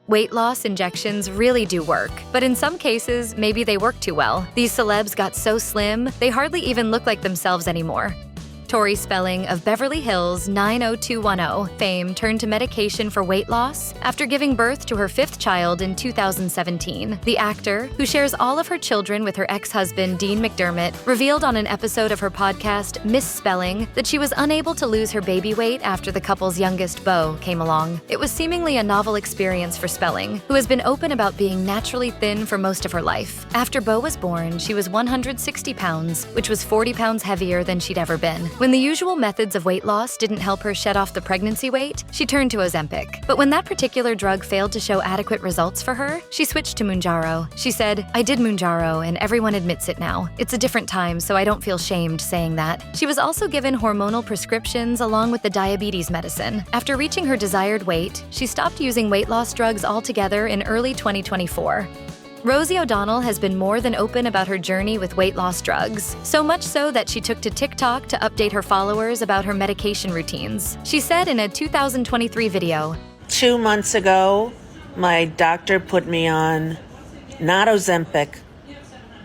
Weight loss injections really do work, but in some cases, maybe they work too well. These celebs got so slim, they hardly even look like themselves anymore. Tori Spelling of Beverly Hills 90210 fame turned to medication for weight loss after giving birth to her 5th child in 2017. The actor, who shares all of her children with her ex-husband Dean McDermott, revealed on an episode of her podcast Miss Spelling that she was unable to lose her baby weight after the couple's youngest, Beau, came along. It was seemingly a novel experience for Spelling, who has been open about being naturally thin for most of her life. After Beau was born, she was 160 pounds, which was 40 pounds heavier than she'd ever been. When the usual methods of weight loss didn't help her shed off the pregnancy weight, she turned to Ozempic. But when that particular drug failed to show adequate results for her, she switched to Mounjaro. She said, "I did Mounjaro, and everyone admits it now. It's a different time, so I don't feel shamed saying that." She was also given hormonal prescriptions along with the diabetes medicine. After reaching her desired weight, she stopped using weight loss drugs altogether in early 2024. Rosie O'Donnell has been more than open about her journey with weight loss drugs, so much so that she took to TikTok to update her followers about her medication routines. She said in a 2023 video, 2 months ago, my doctor put me on not Ozempic,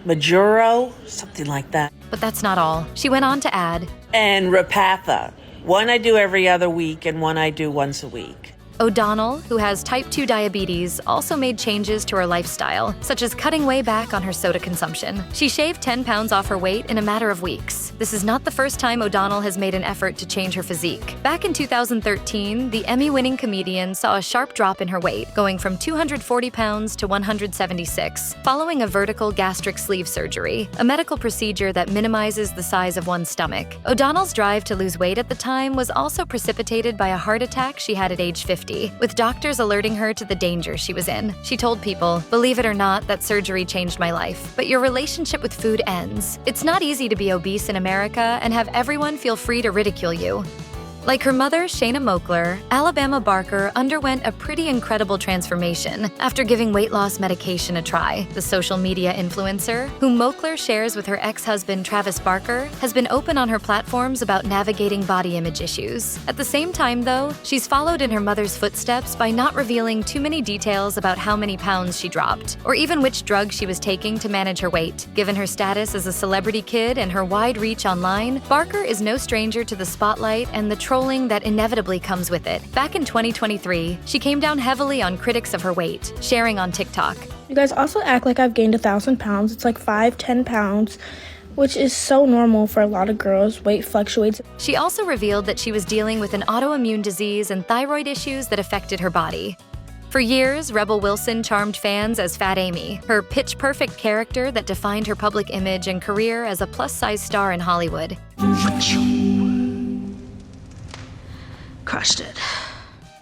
Mounjaro, something like that. But that's not all. She went on to add, and Repatha. One I do every other week and one I do once a week. O'Donnell, who has type 2 diabetes, also made changes to her lifestyle, such as cutting way back on her soda consumption. She shaved 10 pounds off her weight in a matter of weeks. This is not the first time O'Donnell has made an effort to change her physique. Back in 2013, the Emmy-winning comedian saw a sharp drop in her weight, going from 240 pounds to 176, following a vertical gastric sleeve surgery, a medical procedure that minimizes the size of one's stomach. O'Donnell's drive to lose weight at the time was also precipitated by a heart attack she had at age 50. With doctors alerting her to the danger she was in. She told people, "Believe it or not, that surgery changed my life. But your relationship with food ends. It's not easy to be obese in America and have everyone feel free to ridicule you." Like her mother, Shanna Moakler, Alabama Barker underwent a pretty incredible transformation after giving weight loss medication a try. The social media influencer, whom Moakler shares with her ex-husband Travis Barker, has been open on her platforms about navigating body image issues. At the same time, though, she's followed in her mother's footsteps by not revealing too many details about how many pounds she dropped, or even which drugs she was taking to manage her weight. Given her status as a celebrity kid and her wide reach online, Barker is no stranger to the spotlight and the trolling that inevitably comes with it. Back in 2023, she came down heavily on critics of her weight, sharing on TikTok, "You guys also act like I've gained 1,000 pounds. It's like 5-10 pounds, which is so normal for a lot of girls. Weight fluctuates." She also revealed that she was dealing with an autoimmune disease and thyroid issues that affected her body. For years, Rebel Wilson charmed fans as Fat Amy, her pitch-perfect character that defined her public image and career as a plus-size star in Hollywood. Crushed it.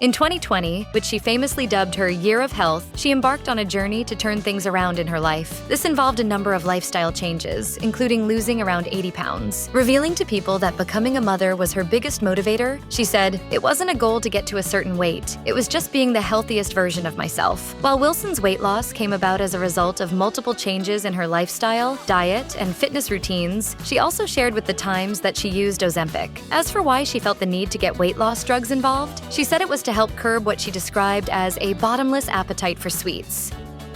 In 2020, which she famously dubbed her Year of Health, she embarked on a journey to turn things around in her life. This involved a number of lifestyle changes, including losing around 80 pounds. Revealing to people that becoming a mother was her biggest motivator, she said, "It wasn't a goal to get to a certain weight. It was just being the healthiest version of myself." While Wilson's weight loss came about as a result of multiple changes in her lifestyle, diet, and fitness routines, she also shared with the Times that she used Ozempic. As for why she felt the need to get weight loss drugs involved, she said it was to help curb what she described as a bottomless appetite for sweets.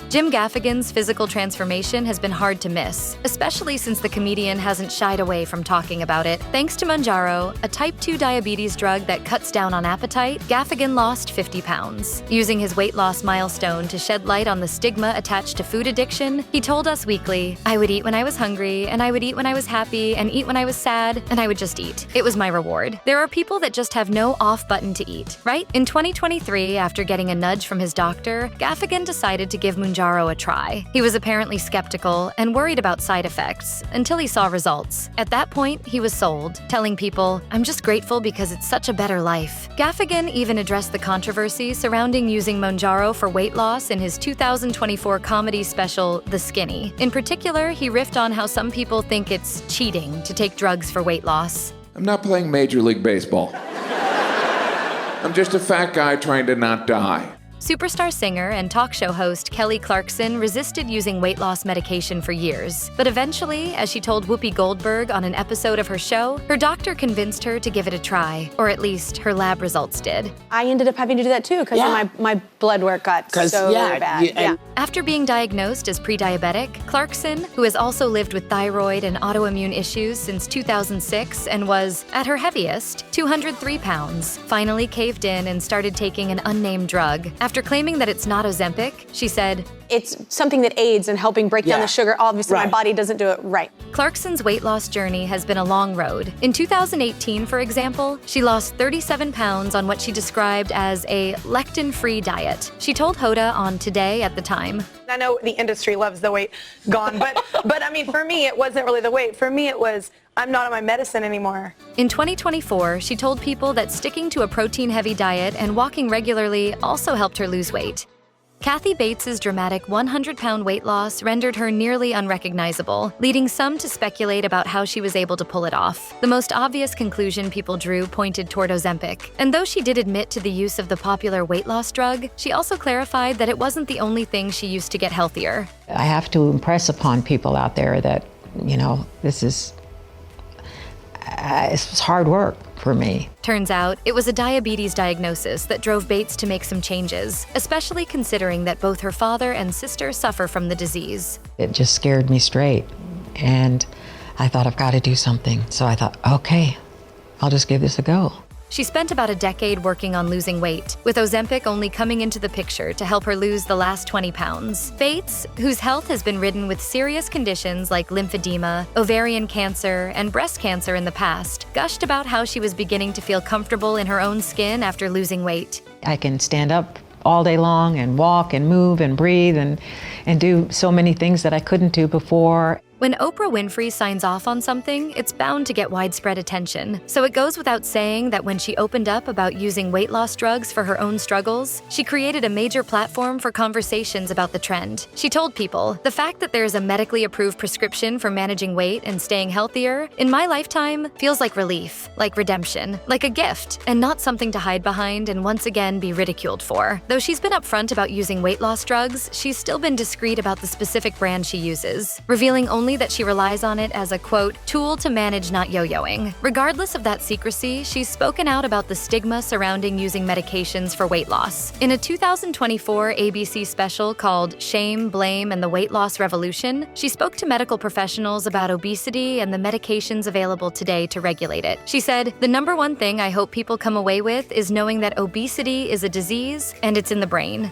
Jim Gaffigan's physical transformation has been hard to miss, especially since the comedian hasn't shied away from talking about it. Thanks to Mounjaro, a type 2 diabetes drug that cuts down on appetite, Gaffigan lost 50 pounds. Using his weight loss milestone to shed light on the stigma attached to food addiction, he told Us Weekly, "I would eat when I was hungry, and I would eat when I was happy, and eat when I was sad, and I would just eat. It was my reward." There are people that just have no off button to eat, right? In 2023, after getting a nudge from his doctor, Gaffigan decided to give Mounjaro a try. He was apparently skeptical and worried about side effects until he saw results. At that point, he was sold, telling people, "I'm just grateful because it's such a better life." Gaffigan even addressed the controversy surrounding using Mounjaro for weight loss in his 2024 comedy special, The Skinny. In particular, he riffed on how some people think it's cheating to take drugs for weight loss. "I'm not playing Major League Baseball. I'm just a fat guy trying to not die." Superstar singer and talk show host Kelly Clarkson resisted using weight loss medication for years. But eventually, as she told Whoopi Goldberg on an episode of her show, her doctor convinced her to give it a try, or at least her lab results did. I ended up having to do that too because my blood work got so bad. After being diagnosed as pre-diabetic, Clarkson, who has also lived with thyroid and autoimmune issues since 2006 and was, at her heaviest, 203 pounds, finally caved in and started taking an unnamed drug. After claiming that it's not Ozempic, she said, "It's something that aids in helping break down the sugar. Obviously, my body doesn't do it right." Clarkson's weight loss journey has been a long road. In 2018, for example, she lost 37 pounds on what she described as a lectin-free diet. She told Hoda on Today at the time, I know the industry loves the weight gone, but I mean, for me, it wasn't really the weight. For me, it was, I'm not on my medicine anymore. In 2024, she told people that sticking to a protein-heavy diet and walking regularly also helped her lose weight. Kathy Bates's dramatic 100-pound weight loss rendered her nearly unrecognizable, leading some to speculate about how she was able to pull it off. The most obvious conclusion people drew pointed toward Ozempic. And though she did admit to the use of the popular weight loss drug, she also clarified that it wasn't the only thing she used to get healthier. I have to impress upon people out there that, this is hard work for me. Turns out, it was a diabetes diagnosis that drove Bates to make some changes, especially considering that both her father and sister suffer from the disease. It just scared me straight, and I thought, I've got to do something. So I thought, okay, I'll just give this a go. She spent about a decade working on losing weight, with Ozempic only coming into the picture to help her lose the last 20 pounds. Bates, whose health has been ridden with serious conditions like lymphedema, ovarian cancer, and breast cancer in the past, gushed about how she was beginning to feel comfortable in her own skin after losing weight. I can stand up all day long and walk and move and breathe and do so many things that I couldn't do before. When Oprah Winfrey signs off on something, it's bound to get widespread attention. So it goes without saying that when she opened up about using weight loss drugs for her own struggles, she created a major platform for conversations about the trend. She told people, "The fact that there's a medically approved prescription for managing weight and staying healthier, in my lifetime, feels like relief, like redemption, like a gift, and not something to hide behind and once again be ridiculed for." Though she's been upfront about using weight loss drugs, she's still been discreet about the specific brand she uses, revealing only that she relies on it as a, quote, tool to manage not yo-yoing. Regardless of that secrecy, she's spoken out about the stigma surrounding using medications for weight loss. In a 2024 ABC special called Shame, Blame, and the Weight Loss Revolution, she spoke to medical professionals about obesity and the medications available today to regulate it. She said, "The number one thing I hope people come away with is knowing that obesity is a disease and it's in the brain."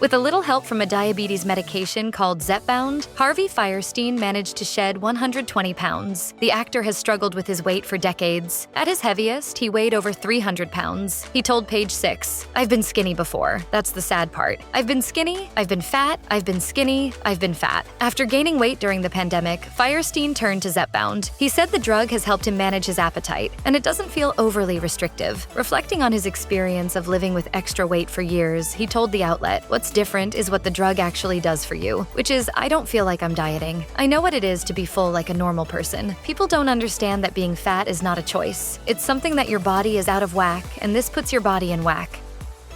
With a little help from a diabetes medication called Zepbound, Harvey Fierstein managed to shed 120 pounds. The actor has struggled with his weight for decades. At his heaviest, he weighed over 300 pounds. He told Page Six, "I've been skinny before. That's the sad part. I've been skinny, I've been fat, I've been skinny, I've been fat." After gaining weight during the pandemic, Fierstein turned to Zepbound. He said the drug has helped him manage his appetite, and it doesn't feel overly restrictive. Reflecting on his experience of living with extra weight for years, he told the outlet, "What's different is what the drug actually does for you, which is I don't feel like I'm dieting. I know what it is to be full like a normal person. People don't understand that being fat is not a choice. It's something that your body is out of whack, and this puts your body in whack."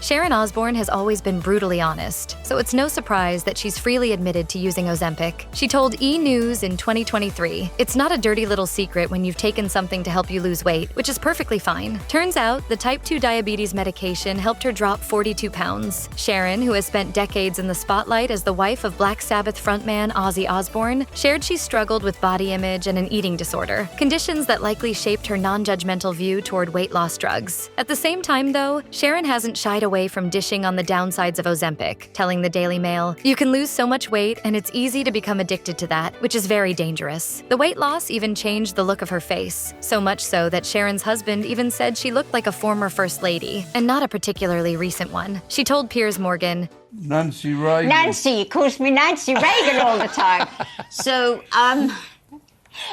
Sharon Osbourne has always been brutally honest, so it's no surprise that she's freely admitted to using Ozempic. She told E! News in 2023, "It's not a dirty little secret when you've taken something to help you lose weight, which is perfectly fine." Turns out, the type 2 diabetes medication helped her drop 42 pounds. Sharon, who has spent decades in the spotlight as the wife of Black Sabbath frontman Ozzy Osbourne, shared she struggled with body image and an eating disorder, conditions that likely shaped her non-judgmental view toward weight loss drugs. At the same time, though, Sharon hasn't shied away from dishing on the downsides of Ozempic, telling the Daily Mail, "You can lose so much weight and it's easy to become addicted to that, which is very dangerous." The weight loss even changed the look of her face, so much so that Sharon's husband even said she looked like a former first lady, and not a particularly recent one. She told Piers Morgan, Nancy Reagan. Nancy calls me Nancy Reagan all the time. So,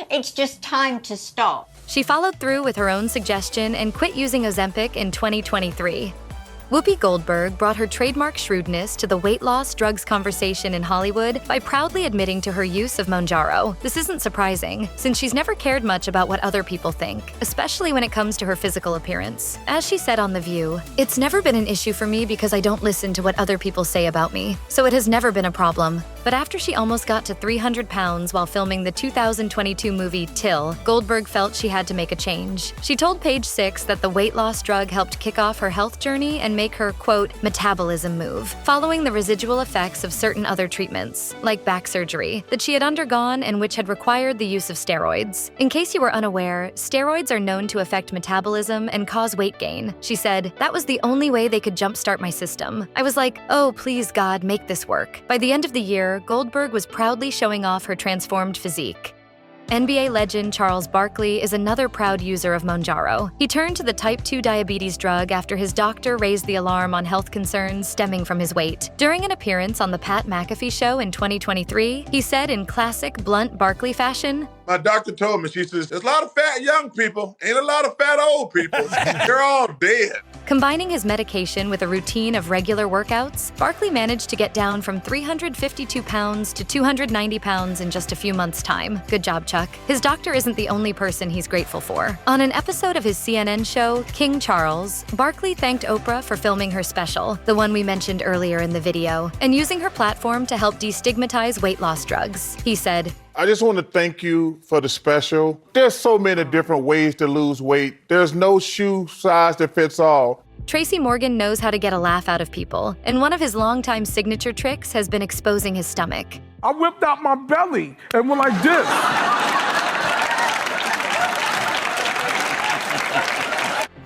it's just time to stop. She followed through with her own suggestion and quit using Ozempic in 2023. Whoopi Goldberg brought her trademark shrewdness to the weight loss drugs conversation in Hollywood by proudly admitting to her use of Mounjaro. This isn't surprising, since she's never cared much about what other people think, especially when it comes to her physical appearance. As she said on The View, "It's never been an issue for me because I don't listen to what other people say about me, so it has never been a problem." But after she almost got to 300 pounds while filming the 2022 movie Till, Goldberg felt she had to make a change. She told Page Six that the weight loss drug helped kick off her health journey and make her, quote, metabolism move, following the residual effects of certain other treatments, like back surgery, that she had undergone and which had required the use of steroids. In case you were unaware, steroids are known to affect metabolism and cause weight gain. She said, "That was the only way they could jumpstart my system. I was like, oh, please God, make this work." By the end of the year, Goldberg was proudly showing off her transformed physique. NBA legend Charles Barkley is another proud user of Mounjaro. He turned to the type 2 diabetes drug after his doctor raised the alarm on health concerns stemming from his weight. During an appearance on the Pat McAfee Show in 2023, he said in classic blunt Barkley fashion, "My doctor told me, she says, there's a lot of fat young people, ain't a lot of fat old people. They're all dead." Combining his medication with a routine of regular workouts, Barkley managed to get down from 352 pounds to 290 pounds in just a few months' time. Good job, Chuck. His doctor isn't the only person he's grateful for. On an episode of his CNN show, King Charles, Barkley thanked Oprah for filming her special, the one we mentioned earlier in the video, and using her platform to help destigmatize weight loss drugs. He said, "I just want to thank you for the special. There's so many different ways to lose weight. There's no shoe size that fits all." Tracy Morgan knows how to get a laugh out of people, and one of his longtime signature tricks has been exposing his stomach. "I whipped out my belly and went like this."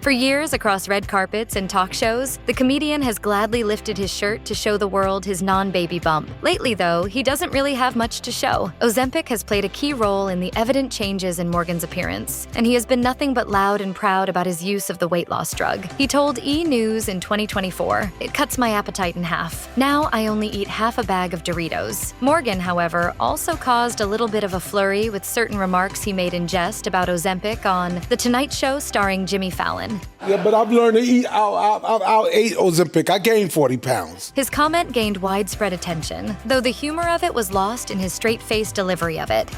For years, across red carpets and talk shows, the comedian has gladly lifted his shirt to show the world his non-baby bump. Lately, though, he doesn't really have much to show. Ozempic has played a key role in the evident changes in Morgan's appearance, and he has been nothing but loud and proud about his use of the weight loss drug. He told E! News in 2024, "It cuts my appetite in half. Now I only eat half a bag of Doritos." Morgan, however, also caused a little bit of a flurry with certain remarks he made in jest about Ozempic on The Tonight Show starring Jimmy Fallon. "Yeah, but I've learned to eat. I'll eat Ozempic. I gained 40 pounds. His comment gained widespread attention, though the humor of it was lost in his straight-faced delivery of it.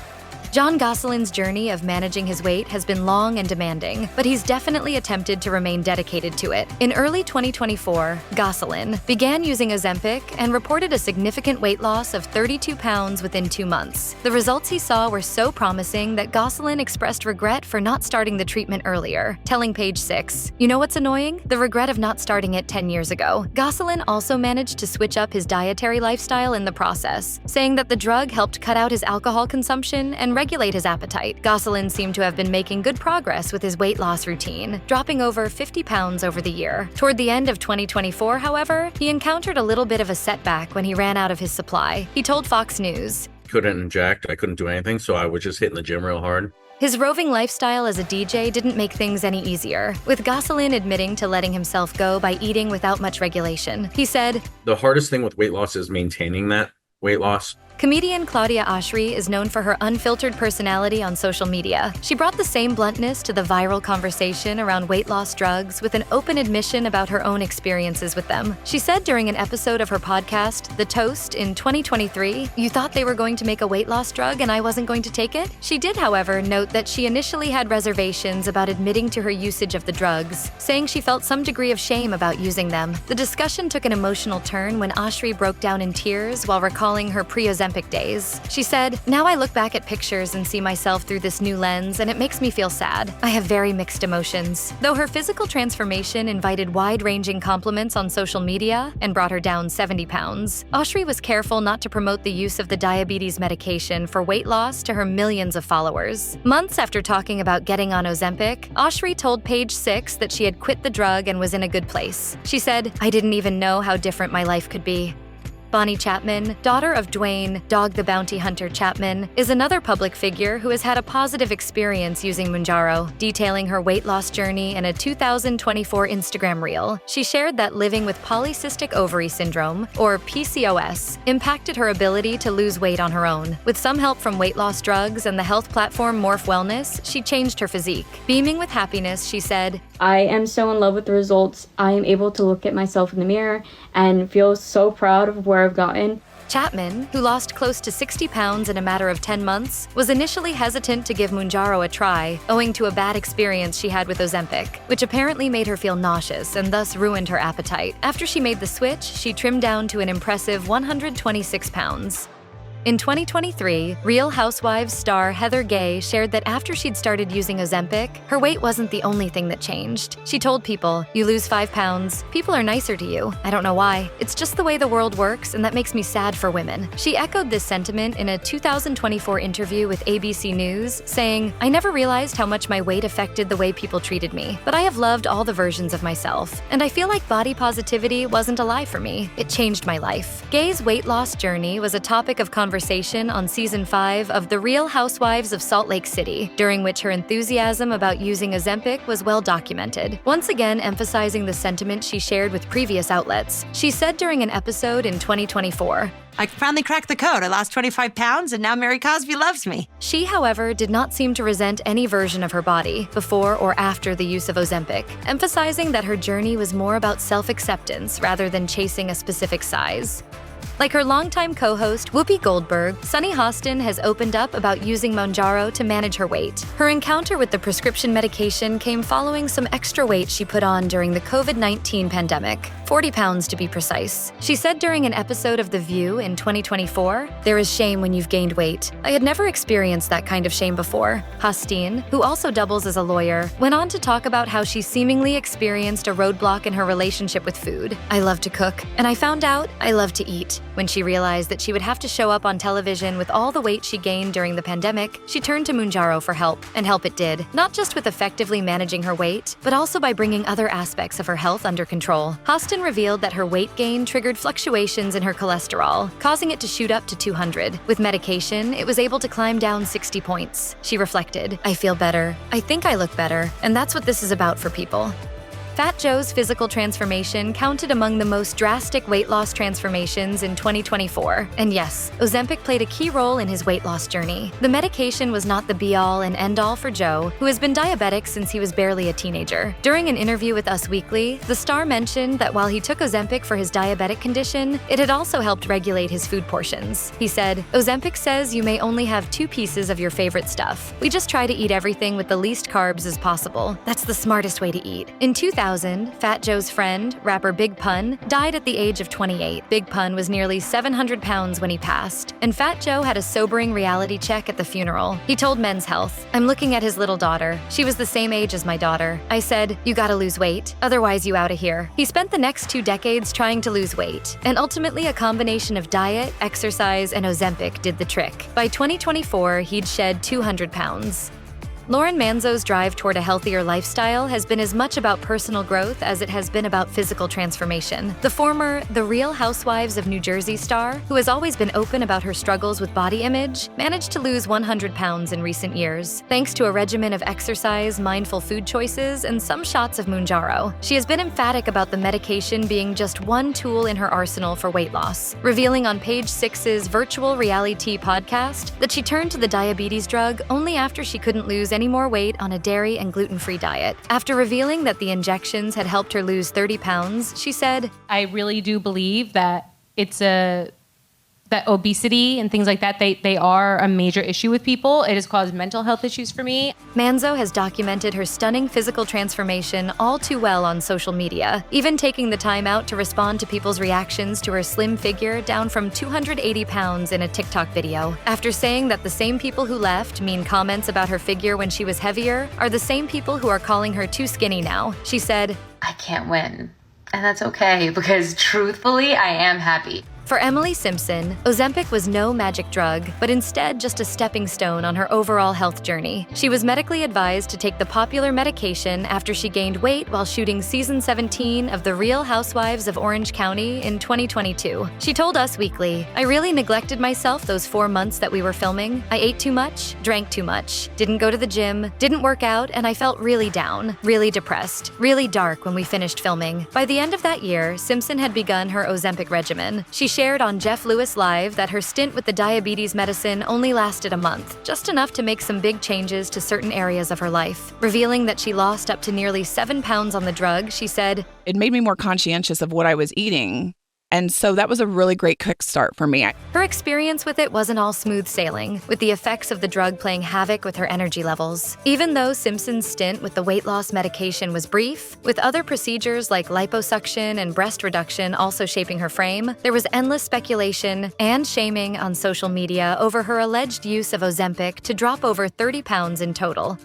Jon Gosselin's journey of managing his weight has been long and demanding, but he's definitely attempted to remain dedicated to it. In early 2024, Gosselin began using Ozempic and reported a significant weight loss of 32 pounds within 2 months. The results he saw were so promising that Gosselin expressed regret for not starting the treatment earlier, telling Page Six, "You know what's annoying? The regret of not starting it 10 years ago." Gosselin also managed to switch up his dietary lifestyle in the process, saying that the drug helped cut out his alcohol consumption and regulate his appetite. Gosselin seemed to have been making good progress with his weight loss routine, dropping over 50 pounds over the year. Toward the end of 2024, however, he encountered a little bit of a setback when he ran out of his supply. He told Fox News, "Couldn't inject, I couldn't do anything, so I was just hitting the gym real hard." His roving lifestyle as a DJ didn't make things any easier, with Gosselin admitting to letting himself go by eating without much regulation. He said, "The hardest thing with weight loss is maintaining that weight loss." Comedian Claudia Oshry is known for her unfiltered personality on social media. She brought the same bluntness to the viral conversation around weight loss drugs with an open admission about her own experiences with them. She said during an episode of her podcast, The Toast, in 2023, "You thought they were going to make a weight loss drug and I wasn't going to take it?" She did, however, note that she initially had reservations about admitting to her usage of the drugs, saying she felt some degree of shame about using them. The discussion took an emotional turn when Oshry broke down in tears while recalling her pre-Ozempic days. She said, "Now I look back at pictures and see myself through this new lens, and it makes me feel sad. I have very mixed emotions." Though her physical transformation invited wide-ranging compliments on social media and brought her down 70 pounds, Oshry was careful not to promote the use of the diabetes medication for weight loss to her millions of followers. Months after talking about getting on Ozempic, Oshry told Page Six that she had quit the drug and was in a good place. She said, "I didn't even know how different my life could be." Bonnie Chapman, daughter of Dwayne, Dog the Bounty Hunter Chapman, is another public figure who has had a positive experience using Mounjaro. Detailing her weight loss journey in a 2024 Instagram reel, she shared that living with polycystic ovary syndrome, or PCOS, impacted her ability to lose weight on her own. With some help from weight loss drugs and the health platform Morph Wellness, she changed her physique. Beaming with happiness, she said, I am so in love with the results. I am able to look at myself in the mirror and feel so proud of where I've gotten. Chapman, who lost close to 60 pounds in a matter of 10 months, was initially hesitant to give Mounjaro a try, owing to a bad experience she had with Ozempic, which apparently made her feel nauseous and thus ruined her appetite. After she made the switch, she trimmed down to an impressive 126 pounds. In 2023, Real Housewives star Heather Gay shared that after she'd started using Ozempic, her weight wasn't the only thing that changed. She told people, "You lose 5 pounds, people are nicer to you. I don't know why. It's just the way the world works, and that makes me sad for women." She echoed this sentiment in a 2024 interview with ABC News, saying, "I never realized how much my weight affected the way people treated me, but I have loved all the versions of myself. And I feel like body positivity wasn't a lie for me. It changed my life." Gay's weight loss journey was a topic of conversation on Season 5 of The Real Housewives of Salt Lake City, during which her enthusiasm about using Ozempic was well documented. Once again emphasizing the sentiment she shared with previous outlets, she said during an episode in 2024, "I finally cracked the code. I lost 25 pounds and now Mary Cosby loves me." She, however, did not seem to resent any version of her body before or after the use of Ozempic, emphasizing that her journey was more about self-acceptance rather than chasing a specific size. Like her longtime co-host Whoopi Goldberg, Sunny Hostin has opened up about using Mounjaro to manage her weight. Her encounter with the prescription medication came following some extra weight she put on during the COVID-19 pandemic, 40 pounds to be precise. She said during an episode of The View in 2024, "There is shame when you've gained weight. I had never experienced that kind of shame before." Hostin, who also doubles as a lawyer, went on to talk about how she seemingly experienced a roadblock in her relationship with food. "I love to cook, and I found out I love to eat. When she realized that she would have to show up on television with all the weight she gained during the pandemic, she turned to Mounjaro for help, and help it did. Not just with effectively managing her weight, but also by bringing other aspects of her health under control." Hostin revealed that her weight gain triggered fluctuations in her cholesterol, causing it to shoot up to 200. With medication, it was able to climb down 60 points. She reflected, "I feel better. I think I look better, and that's what this is about for people." Fat Joe's physical transformation counted among the most drastic weight loss transformations in 2024. And yes, Ozempic played a key role in his weight loss journey. The medication was not the be-all and end-all for Joe, who has been diabetic since he was barely a teenager. During an interview with Us Weekly, the star mentioned that while he took Ozempic for his diabetic condition, it had also helped regulate his food portions. He said, "Ozempic says you may only have 2 pieces of your favorite stuff. We just try to eat everything with the least carbs as possible. That's the smartest way to eat." In 2000, Fat Joe's friend, rapper Big Pun, died at the age of 28. Big Pun was nearly 700 pounds when he passed, and Fat Joe had a sobering reality check at the funeral. He told Men's Health, "I'm looking at his little daughter. She was the same age as my daughter. I said, you gotta lose weight, otherwise you outta here." He spent the next 2 decades trying to lose weight, and ultimately a combination of diet, exercise, and Ozempic did the trick. By 2024, he'd shed 200 pounds. Lauren Manzo's drive toward a healthier lifestyle has been as much about personal growth as it has been about physical transformation. The former The Real Housewives of New Jersey star, who has always been open about her struggles with body image, managed to lose 100 pounds in recent years, thanks to a regimen of exercise, mindful food choices, and some shots of Mounjaro. She has been emphatic about the medication being just one tool in her arsenal for weight loss, revealing on Page 6's Virtual Reality podcast that she turned to the diabetes drug only after she couldn't lose any more weight on a dairy and gluten-free diet. After revealing that the injections had helped her lose 30 pounds, she said, "I really do believe that that obesity and things like that, they are a major issue with people. It has caused mental health issues for me." Manzo has documented her stunning physical transformation all too well on social media, even taking the time out to respond to people's reactions to her slim figure down from 280 pounds in a TikTok video. After saying that the same people who left mean comments about her figure when she was heavier are the same people who are calling her too skinny now, she said, "I can't win. And that's okay, because truthfully, I am happy." For Emily Simpson, Ozempic was no magic drug, but instead just a stepping stone on her overall health journey. She was medically advised to take the popular medication after she gained weight while shooting season 17 of The Real Housewives of Orange County in 2022. She told Us Weekly, "I really neglected myself those 4 months that we were filming. I ate too much, drank too much, didn't go to the gym, didn't work out, and I felt really down, really depressed, really dark when we finished filming." By the end of that year, Simpson had begun her Ozempic regimen. She shared on Jeff Lewis Live that her stint with the diabetes medicine only lasted a month, just enough to make some big changes to certain areas of her life. Revealing that she lost up to nearly 7 pounds on the drug, she said, "It made me more conscientious of what I was eating. And so that was a really great kickstart for me." Her experience with it wasn't all smooth sailing, with the effects of the drug playing havoc with her energy levels. Even though Simpson's stint with the weight loss medication was brief, with other procedures like liposuction and breast reduction also shaping her frame, there was endless speculation and shaming on social media over her alleged use of Ozempic to drop over 30 pounds in total.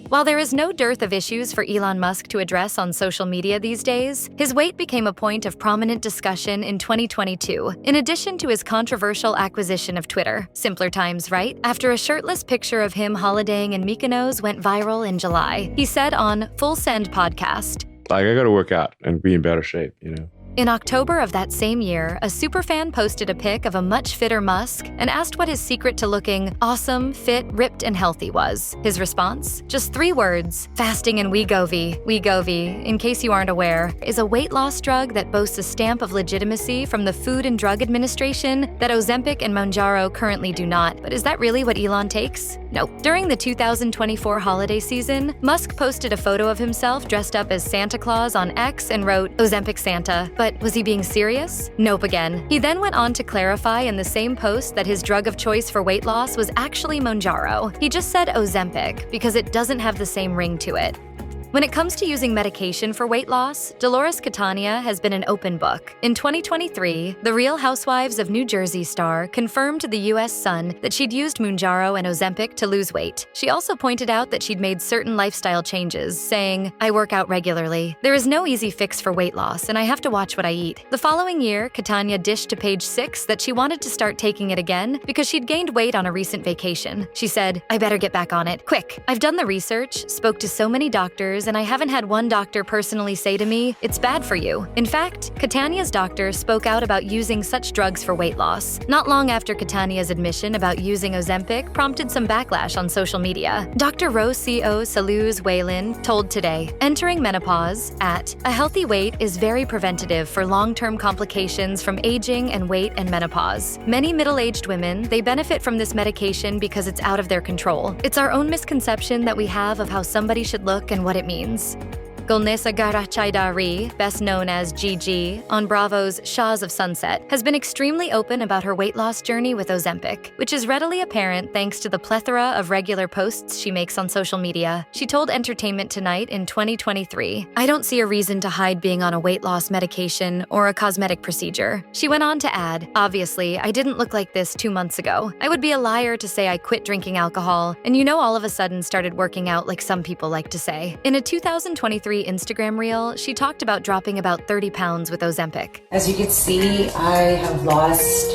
While there is no dearth of issues for Elon Musk to address on social media these days, his weight became a point of prominent discussion in 2022, in addition to his controversial acquisition of Twitter. Simpler times, right? After a shirtless picture of him holidaying in Mykonos went viral in July, he said on Full Send podcast, "I gotta work out and be in better shape, you know." In October of that same year, a superfan posted a pic of a much fitter Musk and asked what his secret to looking awesome, fit, ripped, and healthy was. His response? Just 3 words: fasting and Wegovy. Wegovy, in case you aren't aware, is a weight loss drug that boasts a stamp of legitimacy from the Food and Drug Administration that Ozempic and Mounjaro currently do not. But is that really what Elon takes? Nope. During the 2024 holiday season, Musk posted a photo of himself dressed up as Santa Claus on X and wrote, "Ozempic Santa." But was he being serious? Nope again. He then went on to clarify in the same post that his drug of choice for weight loss was actually Mounjaro. He just said Ozempic because it doesn't have the same ring to it. When it comes to using medication for weight loss, Dolores Catania has been an open book. In 2023, The Real Housewives of New Jersey star confirmed to the U.S. Sun that she'd used Mounjaro and Ozempic to lose weight. She also pointed out that she'd made certain lifestyle changes, saying, "I work out regularly. There is no easy fix for weight loss, and I have to watch what I eat." The following year, Catania dished to Page 6 that she wanted to start taking it again because she'd gained weight on a recent vacation. She said, "I better get back on it. Quick. I've done the research, spoke to so many doctors, and I haven't had one doctor personally say to me, 'It's bad for you.'" In fact, Catania's doctor spoke out about using such drugs for weight loss. Not long after Catania's admission about using Ozempic prompted some backlash on social media. Dr. Rosie O'Donnell told Today, "Entering menopause at a healthy weight is very preventative for long-term complications from aging and weight and menopause. Many middle-aged women, they benefit from this medication because it's out of their control. It's our own misconception that we have of how somebody should look and what it means." Golnesa Gharachedaghi, best known as Gigi, on Bravo's Shahs of Sunset, has been extremely open about her weight loss journey with Ozempic, which is readily apparent thanks to the plethora of regular posts she makes on social media. She told Entertainment Tonight in 2023, "I don't see a reason to hide being on a weight loss medication or a cosmetic procedure." She went on to add, "Obviously, I didn't look like this 2 months ago. I would be a liar to say I quit drinking alcohol, and all of a sudden started working out like some people like to say." In a 2023 Instagram reel, she talked about dropping about 30 pounds with Ozempic. "As you can see, I have lost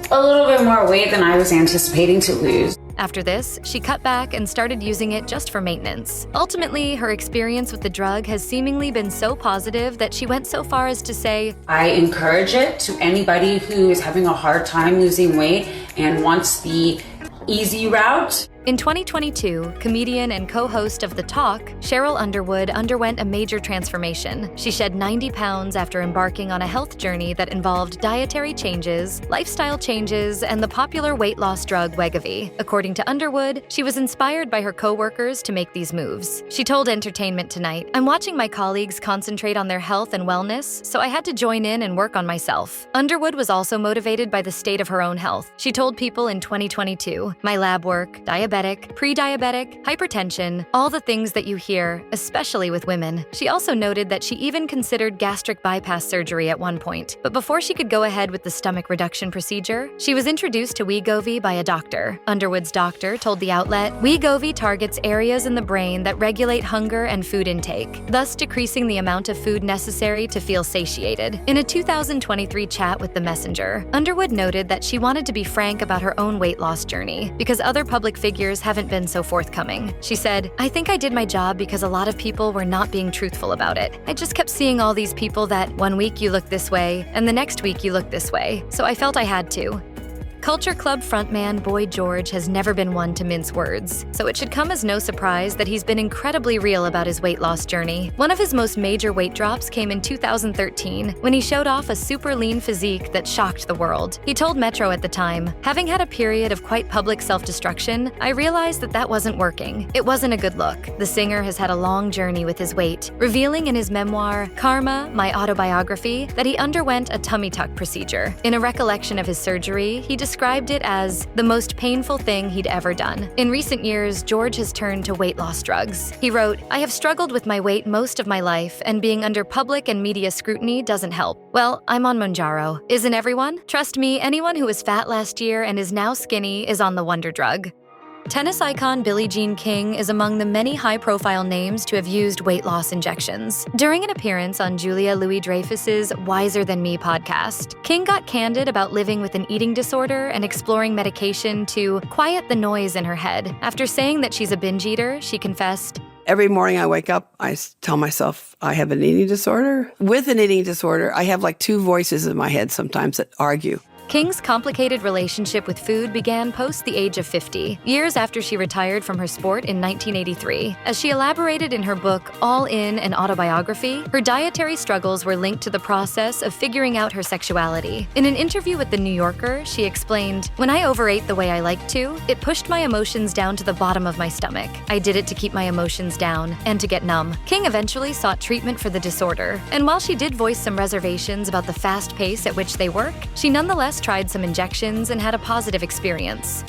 a little bit more weight than I was anticipating to lose." After this, she cut back and started using it just for maintenance. Ultimately, her experience with the drug has seemingly been so positive that she went so far as to say, "I encourage it to anybody who is having a hard time losing weight and wants the easy route." In 2022, comedian and co-host of The Talk, Sheryl Underwood underwent a major transformation. She shed 90 pounds after embarking on a health journey that involved dietary changes, lifestyle changes, and the popular weight loss drug Wegovy. According to Underwood, she was inspired by her co-workers to make these moves. She told Entertainment Tonight, "I'm watching my colleagues concentrate on their health and wellness, so I had to join in and work on myself." Underwood was also motivated by the state of her own health. She told People in 2022, "My lab work, diabetic diabetic, pre-diabetic, hypertension, all the things that you hear, especially with women. She also noted that she even considered gastric bypass surgery at one point. But before she could go ahead with the stomach reduction procedure, she was introduced to Wegovy by a doctor. Underwood's doctor told the outlet, Wegovy targets areas in the brain that regulate hunger and food intake, thus decreasing the amount of food necessary to feel satiated. In a 2023 chat with The Messenger, Underwood noted that she wanted to be frank about her own weight loss journey because other public figures haven't been so forthcoming. She said, I think I did my job because a lot of people were not being truthful about it. I just kept seeing all these people that one week you look this way and the next week you look this way, so I felt I had to. Culture Club frontman Boy George has never been one to mince words, so it should come as no surprise that he's been incredibly real about his weight loss journey. One of his most major weight drops came in 2013 when he showed off a super lean physique that shocked the world. He told Metro at the time, having had a period of quite public self-destruction, I realized that wasn't working. It wasn't a good look. The singer has had a long journey with his weight, revealing in his memoir, Karma, My Autobiography, that he underwent a tummy tuck procedure. In a recollection of his surgery, he described it as the most painful thing he'd ever done. In recent years, George has turned to weight loss drugs. He wrote, I have struggled with my weight most of my life, and being under public and media scrutiny doesn't help. Well, I'm on Mounjaro. Isn't everyone? Trust me, anyone who was fat last year and is now skinny is on the wonder drug. Tennis icon Billie Jean King is among the many high-profile names to have used weight loss injections. During an appearance on Julia Louis-Dreyfus's Wiser Than Me podcast, King got candid about living with an eating disorder and exploring medication to quiet the noise in her head. After saying that she's a binge eater, she confessed, every morning I wake up, I tell myself I have an eating disorder. With an eating disorder, I have like two voices in my head sometimes that argue. King's complicated relationship with food began post the age of 50, years after she retired from her sport in 1983. As she elaborated in her book, All In, an Autobiography, her dietary struggles were linked to the process of figuring out her sexuality. In an interview with The New Yorker, she explained, when I overate the way I like to, it pushed my emotions down to the bottom of my stomach. I did it to keep my emotions down and to get numb. King eventually sought treatment for the disorder, and while she did voice some reservations about the fast pace at which they work, she nonetheless tried some injections and had a positive experience.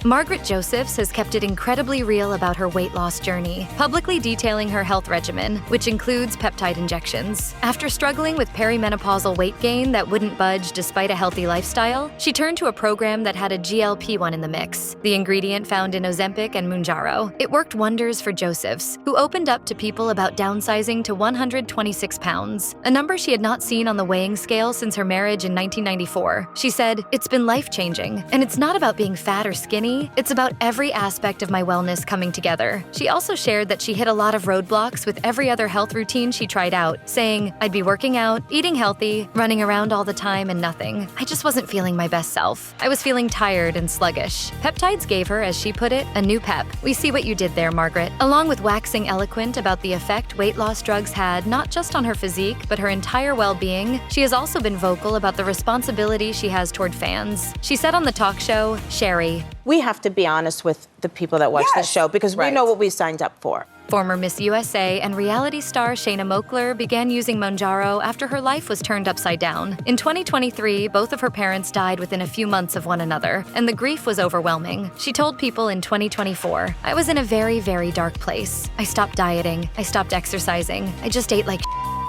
Margaret Josephs has kept it incredibly real about her weight loss journey, publicly detailing her health regimen, which includes peptide injections. After struggling with perimenopausal weight gain that wouldn't budge despite a healthy lifestyle, she turned to a program that had a GLP-1 in the mix, the ingredient found in Ozempic and Mounjaro. It worked wonders for Josephs, who opened up to people about downsizing to 126 pounds, a number she had not seen on the weighing scale since her marriage in 1994. She said, it's been life-changing, and it's not about being fat or skinny, it's about every aspect of my wellness coming together. She also shared that she hit a lot of roadblocks with every other health routine she tried out, saying, I'd be working out, eating healthy, running around all the time and nothing. I just wasn't feeling my best self. I was feeling tired and sluggish. Peptides gave her, as she put it, a new pep. We see what you did there, Margaret. Along with waxing eloquent about the effect weight loss drugs had not just on her physique, but her entire well-being, she has also been vocal about the responsibility she has toward fans. She said on the talk show, Sherry, we have to be honest with the people that watch the show because we know what we signed up for. Former Miss USA and reality star Shanna Moakler began using Mounjaro after her life was turned upside down. In 2023, both of her parents died within a few months of one another, and the grief was overwhelming. She told People in 2024, I was in a very, very dark place. I stopped dieting. I stopped exercising. I just ate like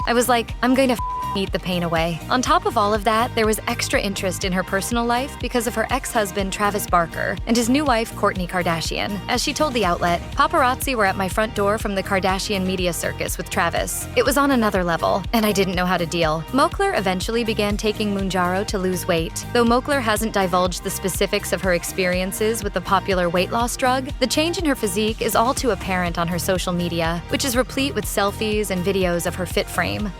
I was like, I'm going to eat the pain away. On top of all of that, there was extra interest in her personal life because of her ex-husband Travis Barker and his new wife Kourtney Kardashian. As she told the outlet, paparazzi were at my front door from the Kardashian media circus with Travis. It was on another level, and I didn't know how to deal. Moakler eventually began taking Mounjaro to lose weight. Though Moakler hasn't divulged the specifics of her experiences with the popular weight loss drug, the change in her physique is all too apparent on her social media, which is replete with selfies and videos of her fit frame.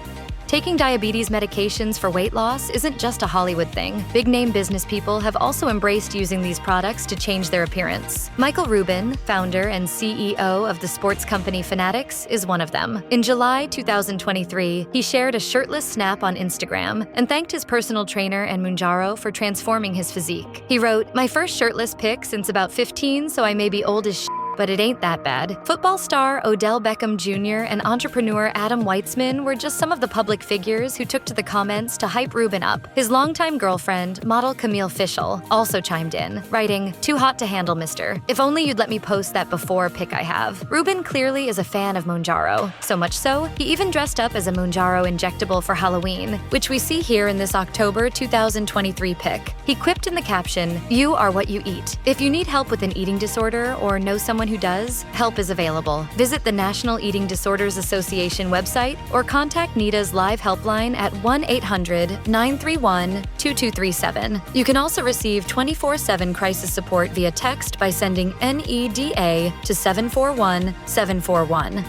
Taking diabetes medications for weight loss isn't just a Hollywood thing. Big-name business people have also embraced using these products to change their appearance. Michael Rubin, founder and CEO of the sports company Fanatics, is one of them. In July 2023, he shared a shirtless snap on Instagram and thanked his personal trainer and Mounjaro for transforming his physique. He wrote, "My first shirtless pic since about 15, so I may be old as shit, but it ain't that bad. Football star Odell Beckham Jr. and entrepreneur Adam Weitzman were just some of the public figures who took to the comments to hype Rubin up. His longtime girlfriend, model Camille Fischel, also chimed in, writing, "Too hot to handle, mister. If only you'd let me post that before pic I have." Rubin clearly is a fan of Mounjaro, so much so, he even dressed up as a Mounjaro injectable for Halloween, which we see here in this October 2023 pic. He quipped in the caption, "You are what you eat." If you need help with an eating disorder or know someone who does, help is available. Visit the National Eating Disorders Association website or contact NEDA's live helpline at 1-800-931-2237. You can also receive 24/7 crisis support via text by sending NEDA to 741-741.